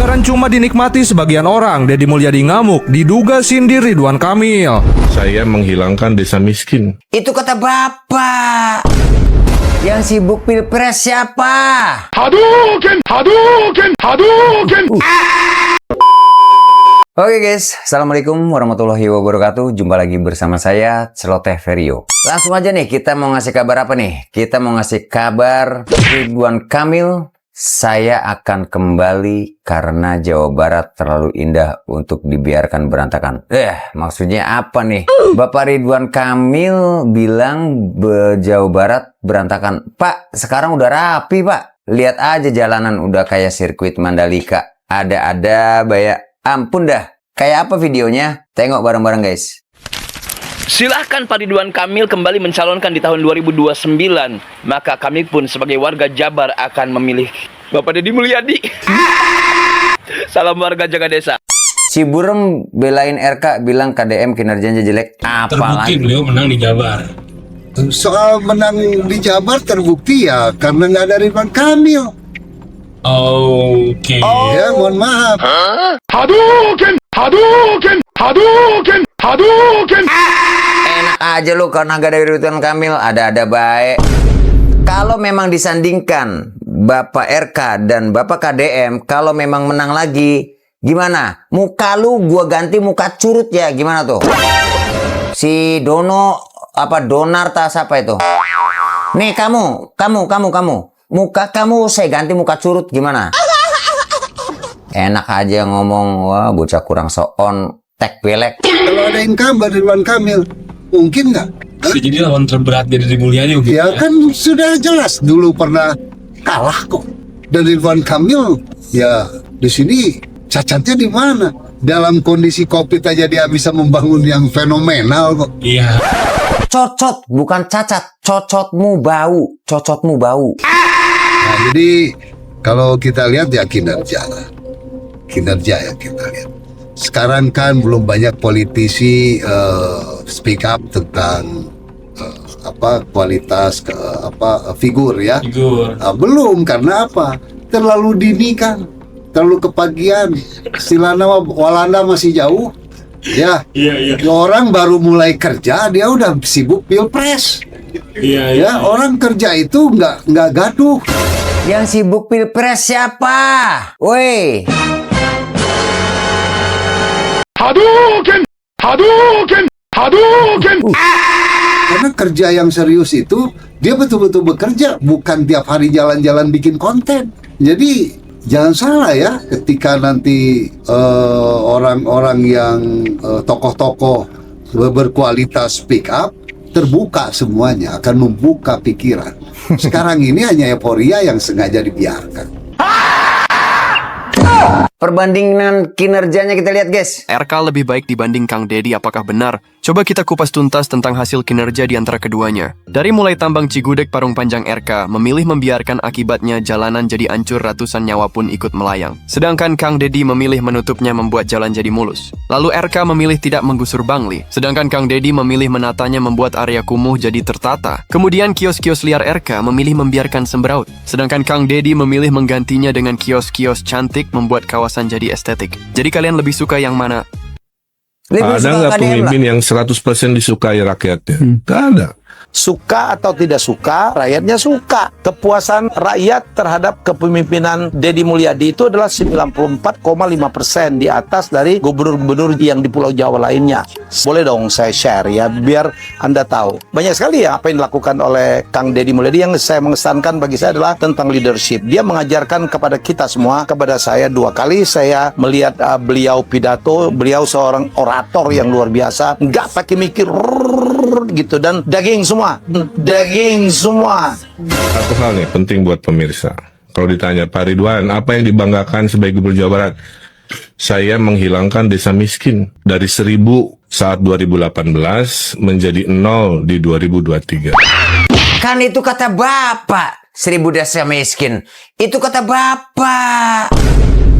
Kebenaran cuma dinikmati sebagian orang. Deddy Mulyadi ngamuk, diduga sindir Ridwan Kamil. Saya menghilangkan desa miskin. Itu kata Bapak. Yang sibuk pilpres siapa? Hadouken! Hadouken! Hadouken! Oke guys, Assalamualaikum warahmatullahi wabarakatuh. Jumpa lagi bersama saya, Celoteh Verio. Langsung aja nih, kita mau ngasih kabar apa nih? Kita mau ngasih kabar Ridwan Kamil, saya akan kembali karena Jawa Barat terlalu indah untuk dibiarkan berantakan. Maksudnya apa nih? Bapak Ridwan Kamil bilang Jawa Barat berantakan. Pak, sekarang udah rapi Pak. Lihat aja jalanan udah kayak sirkuit Mandalika. Ada-ada banyak. Ampun dah, kayak apa videonya? Tengok bareng-bareng guys. Silahkan Pak Ridwan Kamil kembali mencalonkan di tahun 2029. Maka kami pun sebagai warga Jabar akan memilih Bapak Deddy Mulyadi. Salam warga jaga desa. Si Burem belain RK, bilang KDM kinerjanya jelek. Terbukti beliau menang di Jabar. Soal menang di Jabar terbukti ya karena nggak ada Ridwan Kamil. Oke. Ya, mohon maaf. Hadouken! Hadouken! Hadouken! Hadouken! Enak aja lu karena gak ada Ridwan Kamil, ada-ada baik. Kalau memang disandingkan Bapak RK dan Bapak KDM, kalau memang menang lagi, gimana? Muka lu gua ganti muka curut ya, gimana tuh? Si Dono, Donarta siapa itu? Nih kamu. Muka kamu saya ganti muka curut, gimana? Enak aja ngomong, wah bocah kurang soon, tek belek. Kalau ada incumbent Ridwan Kamil, mungkin nggak? Bisa jadi lawan terberat dari Mulyadi. Ya kan sudah jelas dulu pernah kalah kok. Dan Ridwan Kamil, ya di sini cacatnya di mana? Dalam kondisi COVID aja dia bisa membangun yang fenomenal kok. Iya. Cocot, bukan cacat. Cocotmu bau. Nah, jadi kalau kita lihat ya kinerja ya kita lihat. Sekarang kan belum banyak politisi speak up tentang kualitas figur ya. Belum, karena apa? Terlalu dini kan, terlalu kepagian. Istilahnya Walanda masih jauh. Ya, Iya. Orang baru mulai kerja dia udah sibuk pilpres. Iya. Ya, orang kerja itu nggak gaduh. Yang sibuk pilpres siapa? Woi. Hadouken! Hadouken! Hadouken! Karena kerja yang serius itu dia betul-betul bekerja, bukan tiap hari jalan-jalan bikin konten. Jadi jangan salah ya, ketika nanti orang-orang yang tokoh-tokoh berkualitas speak up, terbuka semuanya, akan membuka pikiran. Sekarang ini hanya euforia yang sengaja dibiarkan. Perbandingan kinerjanya kita lihat guys. RK lebih baik dibanding Kang Deddy, apakah benar? Coba kita kupas tuntas tentang hasil kinerja di antara keduanya. Dari mulai tambang Cigudeg Parung Panjang, RK memilih membiarkan akibatnya jalanan jadi hancur, ratusan nyawa pun ikut melayang. Sedangkan Kang Deddy memilih menutupnya, membuat jalan jadi mulus. Lalu RK memilih tidak menggusur Bangli. Sedangkan Kang Deddy memilih menatanya, membuat area kumuh jadi tertata. Kemudian kios-kios liar RK memilih membiarkan semberaut. Sedangkan Kang Deddy memilih menggantinya dengan kios-kios cantik, membuat kawasan jadi estetik. Jadi kalian lebih suka yang mana? Ada nggak pemimpin yang 100% disukai rakyatnya? Nggak ada. Suka atau tidak suka, rakyatnya suka. Kepuasan rakyat terhadap kepemimpinan Deddy Mulyadi itu adalah 94,5% di atas dari gubernur-gubernur yang di Pulau Jawa lainnya. Boleh dong saya share ya, biar Anda tahu. Banyak sekali ya apa yang dilakukan oleh Kang Deddy Mulyadi. Yang saya mengesankan bagi saya adalah tentang leadership. Dia mengajarkan kepada kita semua, kepada saya 2 kali saya melihat beliau pidato. Beliau seorang orator yang luar biasa, nggak pakai mikir gitu, dan daging semua. Satu hal nih penting buat pemirsa. Kalau ditanya Pak Ridwan, apa yang dibanggakan sebagai Gubernur Jawa Barat? Saya menghilangkan desa miskin dari 1000 saat 2018 menjadi 0 di 2023. Kan itu kata Bapak, 1000 desa miskin. Itu kata Bapak.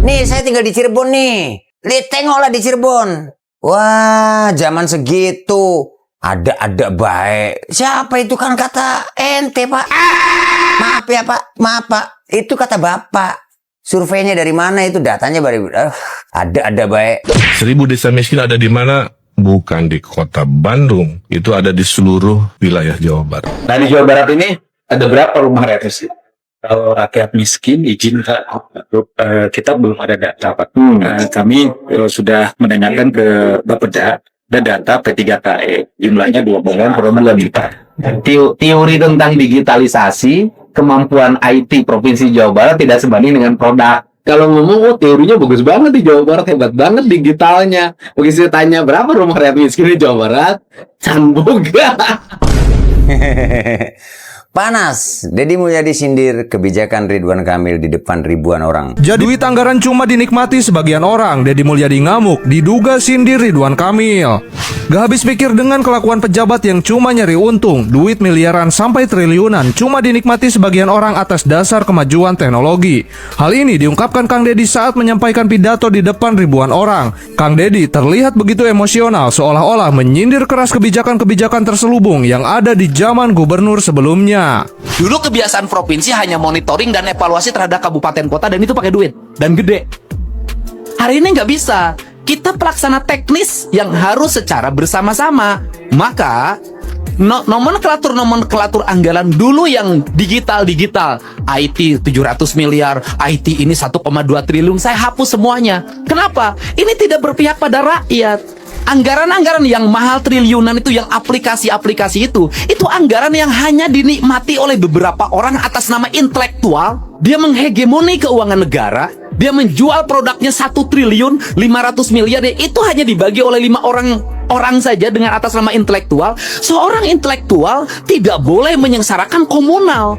Nih saya tinggal di Cirebon nih. Lihat, tengoklah di Cirebon. Wah, zaman segitu ada baik. Siapa itu? Kan kata ente Pak. Maaf ya Pak, maaf Pak. Itu kata Bapak. Surveinya dari mana itu? Datanya baru ada baik. 1000 desa miskin ada di mana? Bukan di kota Bandung, itu ada di seluruh wilayah Jawa Barat. Nah di Jawa Barat ini ada berapa rumah rakyat miskin? Kalau rakyat miskin izin kita belum ada data Pak. Kami sudah menanyakan ke Bapeda dan data P3KE jumlahnya 2,2 juta. Teori tentang digitalisasi, kemampuan IT Provinsi Jawa Barat tidak sebanding dengan produk. Kalau ngomong, teorinya bagus banget di Jawa Barat, hebat banget digitalnya. Begitu saya tanya berapa rumah rakyat miskin di Jawa Barat, canboga. Panas. Deddy Mulyadi sindir kebijakan Ridwan Kamil di depan ribuan orang. Duit anggaran cuma dinikmati sebagian orang. Deddy Mulyadi ngamuk, diduga sindir Ridwan Kamil. Gak habis pikir dengan kelakuan pejabat yang cuma nyari untung. Duit miliaran sampai triliunan cuma dinikmati sebagian orang atas dasar kemajuan teknologi. Hal ini diungkapkan Kang Deddy saat menyampaikan pidato di depan ribuan orang. Kang Deddy terlihat begitu emosional, seolah-olah menyindir keras kebijakan-kebijakan terselubung yang ada di zaman gubernur sebelumnya. Dulu kebiasaan provinsi hanya monitoring dan evaluasi terhadap kabupaten kota, dan itu pakai duit dan gede. Hari ini nggak bisa. Kita pelaksana teknis yang harus secara bersama-sama. Maka nomenklatur anggaran dulu yang digital IT 700 miliar, IT ini 1,2 triliun, saya hapus semuanya. Kenapa? Ini tidak berpihak pada rakyat. Anggaran-anggaran yang mahal triliunan itu, yang aplikasi-aplikasi itu anggaran yang hanya dinikmati oleh beberapa orang atas nama intelektual. Dia menghegemoni keuangan negara, dia menjual produknya 1 triliun 500 miliar, itu hanya dibagi oleh 5 orang saja dengan atas nama intelektual. Seorang intelektual tidak boleh menyengsarakan komunal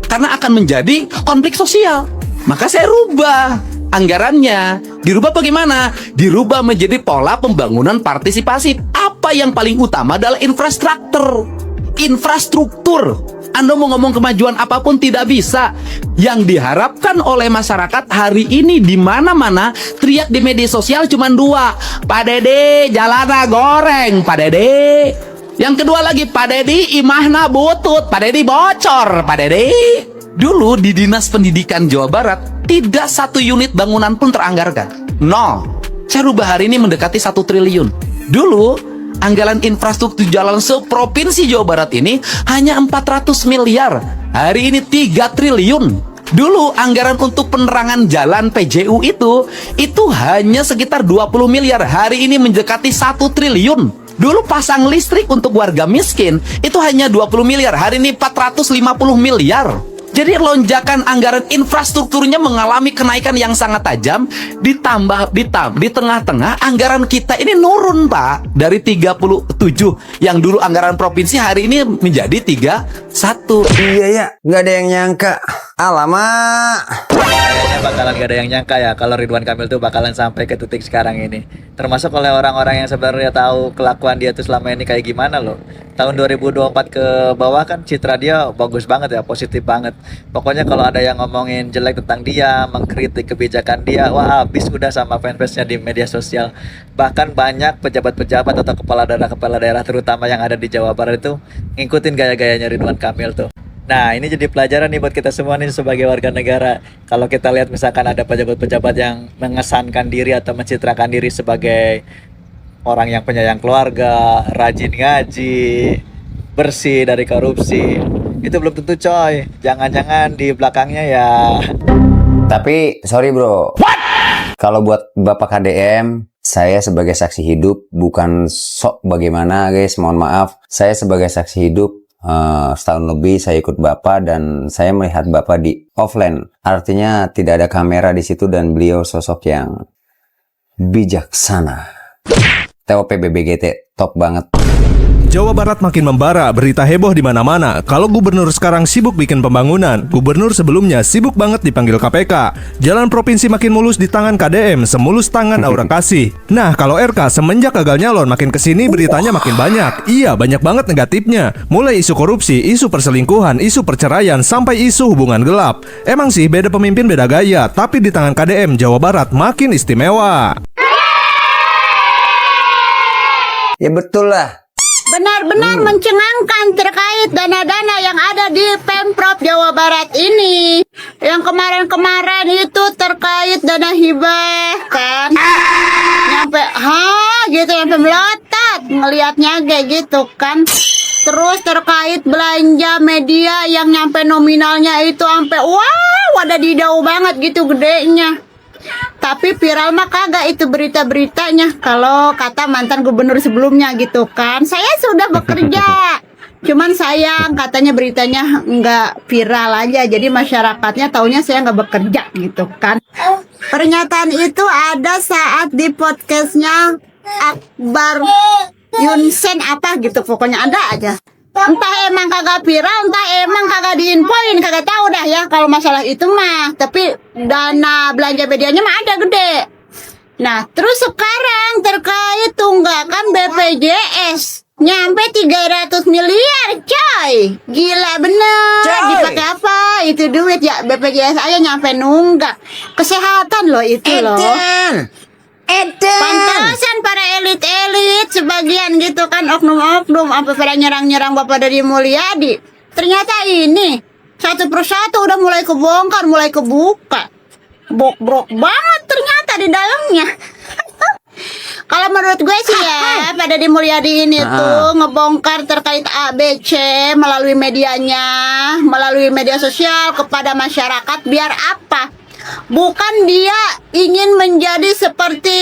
karena akan menjadi konflik sosial. Maka saya rubah anggarannya. Dirubah bagaimana? Dirubah menjadi pola pembangunan partisipasi. Apa yang paling utama adalah infrastruktur. Anda mau ngomong kemajuan apapun tidak bisa. Yang diharapkan oleh masyarakat hari ini di mana-mana teriak di media sosial cuma 2. Pak Dede, jalana goreng, Pak Dede. Yang kedua lagi, Pak Dede, imahna butut, Pak Dede bocor, Pak Dede. Dulu di Dinas Pendidikan Jawa Barat tidak 1 unit bangunan pun teranggarkan. 0. Saya rubah hari ini mendekati 1 triliun. Dulu anggaran infrastruktur jalan seprovinsi Jawa Barat ini hanya 400 miliar. Hari ini 3 triliun. Dulu anggaran untuk penerangan jalan PJU itu hanya sekitar 20 miliar. Hari ini mendekati 1 triliun. Dulu pasang listrik untuk warga miskin itu hanya 20 miliar. Hari ini 450 miliar. Jadi lonjakan anggaran infrastrukturnya mengalami kenaikan yang sangat tajam. Ditambah di tengah-tengah anggaran kita ini nurun, Pak, dari 37 yang dulu anggaran provinsi hari ini menjadi 31. Iya ya, nggak ada yang nyangka. Alamak. Kayaknya bakalan gak ada yang nyangka ya kalau Ridwan Kamil tuh bakalan sampai ke titik sekarang ini. Termasuk oleh orang-orang yang sebenarnya tahu kelakuan dia tuh selama ini kayak gimana loh. Tahun 2024 ke bawah kan citra dia bagus banget ya, positif banget. Pokoknya kalau ada yang ngomongin jelek tentang dia, mengkritik kebijakan dia, wah habis udah sama fanbase-nya di media sosial. Bahkan banyak pejabat-pejabat atau kepala daerah terutama yang ada di Jawa Barat itu ngikutin gaya-gayanya Ridwan Kamil tuh. Nah, ini jadi pelajaran nih buat kita semua nih sebagai warga negara. Kalau kita lihat misalkan ada pejabat-pejabat yang mengesankan diri atau mencitrakan diri sebagai orang yang penyayang keluarga, rajin ngaji, bersih dari korupsi, itu belum tentu coy. Jangan-jangan di belakangnya ya. Tapi sorry bro, kalau buat Bapak KDM, saya sebagai saksi hidup, bukan sok bagaimana guys, mohon maaf. Saya sebagai saksi hidup, setahun lebih saya ikut Bapak dan saya melihat Bapak di offline. Artinya tidak ada kamera di situ dan beliau sosok yang bijaksana. TOP BBGT top banget. Jawa Barat makin membara, berita heboh di mana-mana. Kalau gubernur sekarang sibuk bikin pembangunan, gubernur sebelumnya sibuk banget dipanggil KPK. Jalan provinsi makin mulus di tangan KDM, semulus tangan Aura Kasih. Nah, kalau RK semenjak gagal nyalon makin kesini beritanya makin banyak. Iya, banyak banget negatifnya. Mulai isu korupsi, isu perselingkuhan, isu perceraian, sampai isu hubungan gelap. Emang sih beda pemimpin beda gaya, tapi di tangan KDM Jawa Barat makin istimewa. Ya betul lah. benar-benar mencengangkan terkait dana-dana yang ada di Pemprov Jawa Barat ini. Yang kemarin-kemarin itu terkait dana hibah kan. Nyampe gitu sampai melotot ngelihatnya kayak gitu kan. Terus terkait belanja media yang nyampe nominalnya itu sampai wadadidau banget gitu gedenya. Tapi viral mah kagak itu berita-beritanya. Kalau kata mantan gubernur sebelumnya gitu kan, saya sudah bekerja. Cuman sayang katanya beritanya nggak viral aja. Jadi masyarakatnya taunya saya nggak bekerja gitu kan. Pernyataan itu ada saat di podcastnya Akbar Yunsen apa gitu. Pokoknya ada aja. Entah emang kagak viral, entah emang kagak diinfoin, kagak tahu dah ya kalau masalah itu mah. Tapi dana belanja medianya mah ada gede. Nah, terus sekarang terkait tunggakan BPJS nyampe 300 miliar, coy. Gila bener. Dipakai apa? Itu duit ya BPJS aja nyampe nunggak. Kesehatan loh itu loh. Pantasan para elit-elit sebagian gitu kan, oknum-oknum apa pada nyerang-nyerang Bapak Deddy Mulyadi. Ternyata ini satu persatu udah mulai kebongkar, mulai kebuka. Brok-brok banget ternyata di dalamnya. Kalau menurut gue sih ya, Pak Deddy Mulyadi ini tuh ngebongkar terkait ABC melalui medianya, melalui media sosial kepada masyarakat biar apa? Bukan dia ingin menjadi seperti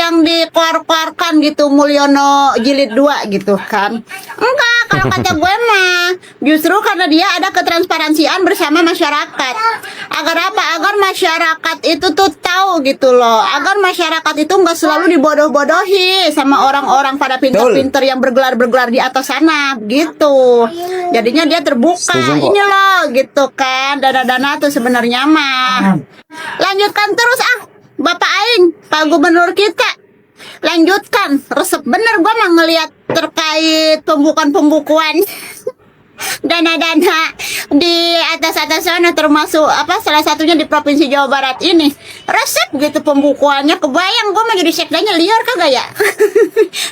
yang dikeluarkan gitu Mulyono jilid 2 gitu kan. Enggak, kalau kata gue mah justru karena dia ada ketransparansian bersama masyarakat. Agar apa? Agar masyarakat itu tuh tahu gitu loh. Agar masyarakat itu enggak selalu dibodoh-bodohi sama orang-orang pada pinter-pinter yang bergelar-bergelar di atas sana gitu. Jadinya dia terbuka. Ini loh gitu kan. Dana-dana tuh sebenarnya mah. Lanjutkan terus Bapak Aing, Pak Gubernur kita. Lanjutkan, resep bener gua mah ngelihat terkait pembukuan dana-dana di atas-atas sana, termasuk salah satunya di Provinsi Jawa Barat ini. Resep gitu pembukuannya, kebayang gua mah jadi sekdanya liar kagak ya.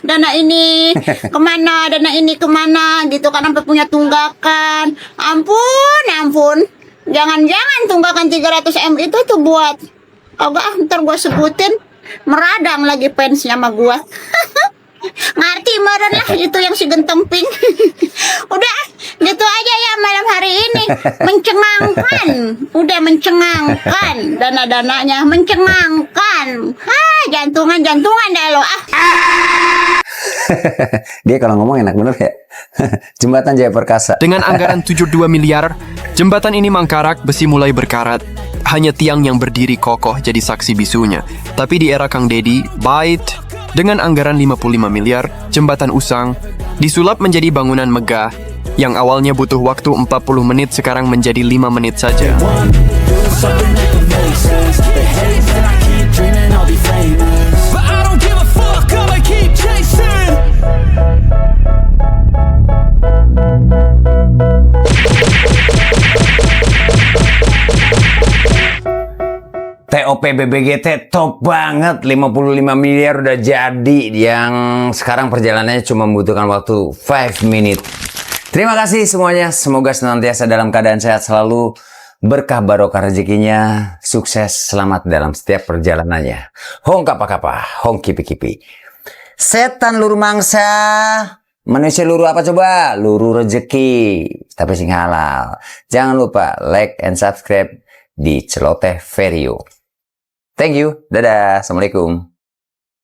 Dana ini kemana, dana ini kemana gitu kan, sampai punya tunggakan. Ampun. Jangan-jangan tunggakan 300M itu tuh buat ntar gue sebutin meradang lagi fansnya sama gue. Ngerti meren lah itu yang si genteng pink. Udah gitu aja ya malam hari ini. Mencengangkan. Udah mencengangkan. Dana-dananya mencengangkan. Jantungan dah lo Dia kalau ngomong enak bener ya. Jembatan Jaya Perkasa. Dengan anggaran 72 miliar, jembatan ini mangkarak, besi mulai berkarat. Hanya tiang yang berdiri kokoh jadi saksi bisunya. Tapi di era Kang Deddy, dengan anggaran 55 miliar, jembatan usang disulap menjadi bangunan megah yang awalnya butuh waktu 40 menit sekarang menjadi 5 menit saja. TOP BBGT top banget, 55 miliar udah jadi, yang sekarang perjalanannya cuma membutuhkan waktu 5 menit. Terima kasih semuanya, semoga senantiasa dalam keadaan sehat selalu, berkah barokah rezekinya, sukses, selamat dalam setiap perjalanannya. Hong kapa-kapa, hong kipi-kipi. Setan luru mangsa, manusia luru apa coba? Luru rezeki, tapi sing halal. Jangan lupa like and subscribe di Celoteh Verio. Thank you, dadah, assalamualaikum.